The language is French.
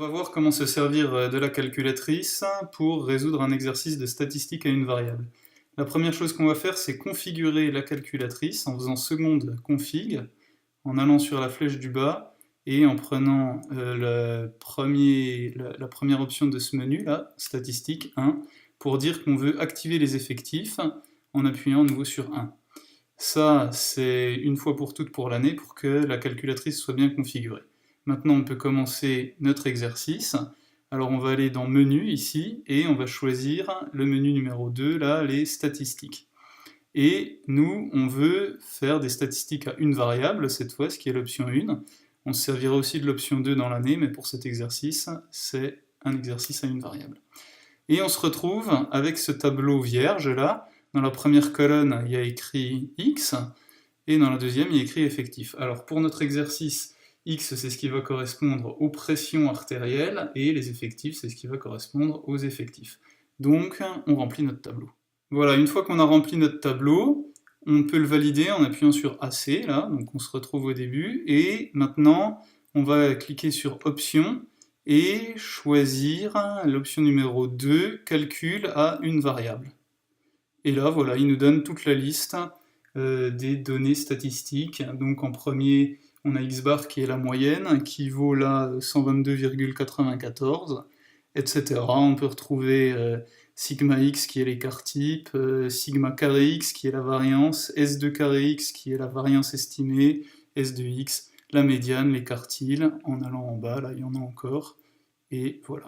On va voir comment se servir de la calculatrice pour résoudre un exercice de statistique à une variable. La première chose qu'on va faire, c'est configurer la calculatrice en faisant seconde config, en allant sur la flèche du bas et en prenant la première option de ce menu, là, statistique 1, pour dire qu'on veut activer les effectifs en appuyant à nouveau sur 1. Ça, c'est une fois pour toutes pour l'année, pour que la calculatrice soit bien configurée. Maintenant, on peut commencer notre exercice. Alors, on va aller dans Menu, ici, et on va choisir le menu numéro 2, là, les statistiques. Et nous, on veut faire des statistiques à une variable, cette fois, ce qui est l'option 1. On se servira aussi de l'option 2 dans l'année, mais pour cet exercice, c'est un exercice à une variable. Et on se retrouve avec ce tableau vierge, là. Dans la première colonne, il y a écrit X, et dans la deuxième, il y a écrit effectif. Alors, pour notre exercice, X, c'est ce qui va correspondre aux pressions artérielles, et les effectifs, c'est ce qui va correspondre aux effectifs. Donc, on remplit notre tableau. Voilà, une fois qu'on a rempli notre tableau, on peut le valider en appuyant sur AC, là, donc on se retrouve au début, et maintenant, on va cliquer sur Options, et choisir l'option numéro 2, Calcul à une variable. Et là, voilà, il nous donne toute la liste des données statistiques. Donc en premier, on a X bar qui est la moyenne, qui vaut là 122,94, etc. On peut retrouver sigma x qui est l'écart type, sigma carré x qui est la variance, S de carré x qui est la variance estimée, S de x, la médiane, les quartiles. En allant en bas, là, il y en a encore. Et voilà.